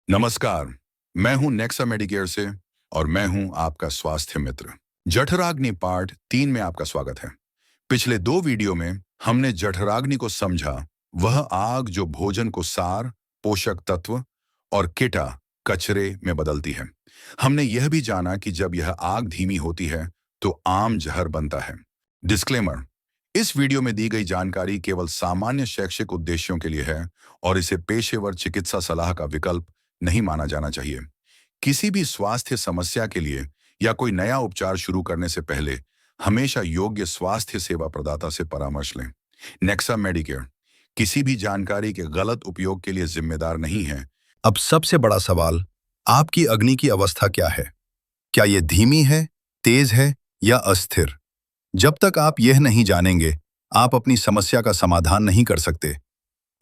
नमस्कार, मैं हूं नेक्सा मेडिकेयर से और मैं हूं आपका स्वास्थ्य मित्र। जठराग्नि पार्ट 3 में आपका स्वागत है। पिछले 2 वीडियो में हमने जठराग्नि को समझा, वह आग जो भोजन को सार, पोषक तत्व और कीटा कचरे में बदलती है। हमने यह भी जाना कि जब यह आग धीमी होती है तो आम जहर बनता है। डिस्क्लेमर: इस वीडियो में दी गई जानकारी केवल सामान्य शैक्षिक उद्देश्यों के लिए है और इसे पेशेवर चिकित्सा सलाह का विकल्प नहीं माना जाना चाहिए। किसी भी स्वास्थ्य समस्या के लिए या कोई नया उपचार शुरू करने से पहले हमेशा योग्य स्वास्थ्य सेवा प्रदाता से परामर्श लें। नेक्सा मेडिकेयर किसी भी जानकारी के गलत उपयोग के लिए जिम्मेदार नहीं है। अब सबसे बड़ा सवाल, आपकी अग्नि की अवस्था क्या है? क्या ये धीमी है, तेज है या अस्थिर? जब तक आप यह नहीं जानेंगे, आप अपनी समस्या का समाधान नहीं कर सकते।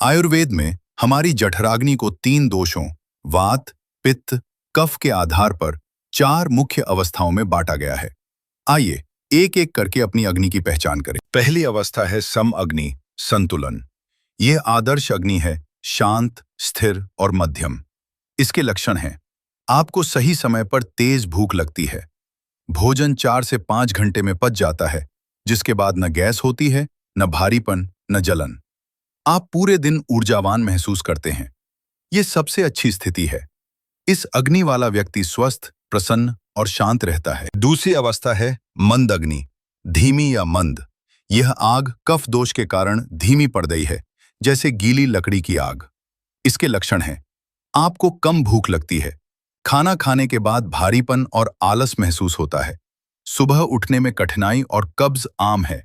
आयुर्वेद में हमारी जठराग्नि को 3 दोषों वात, पित्त, कफ के आधार पर 4 मुख्य अवस्थाओं में बांटा गया है। आइए एक एक करके अपनी अग्नि की पहचान करें। पहली अवस्था है सम अग्नि, संतुलन। यह आदर्श अग्नि है, शांत, स्थिर और मध्यम। इसके लक्षण हैं: आपको सही समय पर तेज भूख लगती है, भोजन 4 से 5 घंटे में पच जाता है, जिसके बाद न गैस होती है, न भारीपन, न जलन। आप पूरे दिन ऊर्जावान महसूस करते हैं। ये सबसे अच्छी स्थिति है। इस अग्नि वाला व्यक्ति स्वस्थ, प्रसन्न और शांत रहता है। दूसरी अवस्था है मंद अग्नि, धीमी या मंद। यह आग कफ दोष के कारण धीमी पड़ गई है, जैसे गीली लकड़ी की आग। इसके लक्षण हैं: आपको कम भूख लगती है, खाना खाने के बाद भारीपन और आलस महसूस होता है, सुबह उठने में कठिनाई और कब्ज आम है।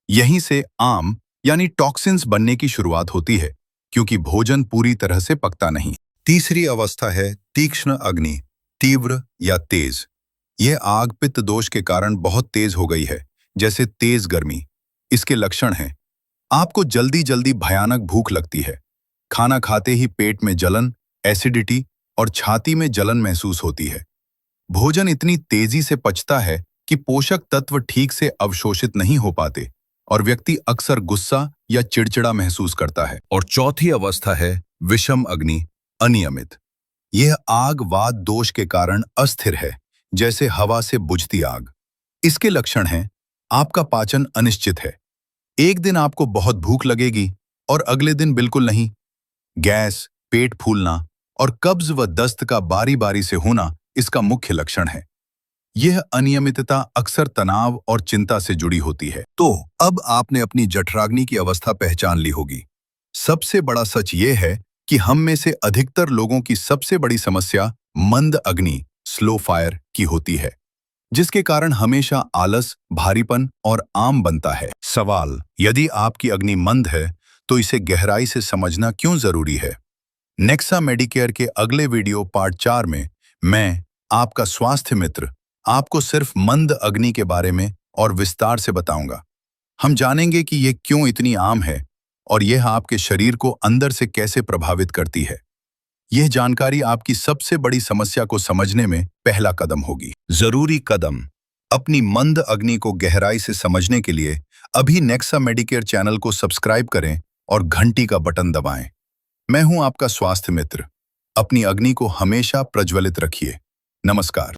यहीं से आम यानी टॉक्सिन्स बनने की शुरुआत होती है, क्योंकि भोजन पूरी तरह से पकता नहीं। तीसरी अवस्था है तीक्ष्ण अग्नि, तीव्र या तेज। यह आग पित्त दोष के कारण बहुत तेज हो गई है, जैसे तेज गर्मी। इसके लक्षण हैं: आपको जल्दी जल्दी भयानक भूख लगती है, खाना खाते ही पेट में जलन, एसिडिटी और छाती में जलन महसूस होती है। भोजन इतनी तेजी से पचता है कि पोषक तत्व ठीक से अवशोषित नहीं हो पाते और व्यक्ति अक्सर गुस्सा या चिड़चिड़ा महसूस करता है। और चौथी अवस्था है विषम अग्नि, अनियमित। यह आग वात दोष के कारण अस्थिर है, जैसे हवा से बुझती आग। इसके लक्षण हैं: आपका पाचन अनिश्चित है, एक दिन आपको बहुत भूख लगेगी और अगले दिन बिल्कुल नहीं। गैस, पेट फूलना और कब्ज व दस्त का बारी बारी से होना इसका मुख्य लक्षण है। यह अनियमितता अक्सर तनाव और चिंता से जुड़ी होती है। तो अब आपने अपनी जठराग्नि की अवस्था पहचान ली होगी। सबसे बड़ा सच ये है कि हम में से अधिकतर लोगों की सबसे बड़ी समस्या मंद अग्नि, स्लो फायर की होती है, जिसके कारण हमेशा आलस, भारीपन और आम बनता है। सवाल: यदि आपकी अग्नि मंद है तो इसे गहराई से समझना क्यों जरूरी है? नेक्सा मेडिकेयर के अगले वीडियो पार्ट 4 में मैं, आपका स्वास्थ्य मित्र, आपको सिर्फ मंद अग्नि के बारे में और विस्तार से बताऊंगा। हम जानेंगे कि यह क्यों इतनी आम है और यह आपके शरीर को अंदर से कैसे प्रभावित करती है। यह जानकारी आपकी सबसे बड़ी समस्या को समझने में पहला कदम होगी। जरूरी कदम: अपनी मंद अग्नि को गहराई से समझने के लिए अभी नेक्सा मेडिकेयर चैनल को सब्सक्राइब करें और घंटी का बटन दबाएं। मैं हूं आपका स्वास्थ्य मित्र। अपनी अग्नि को हमेशा प्रज्वलित रखिए। नमस्कार।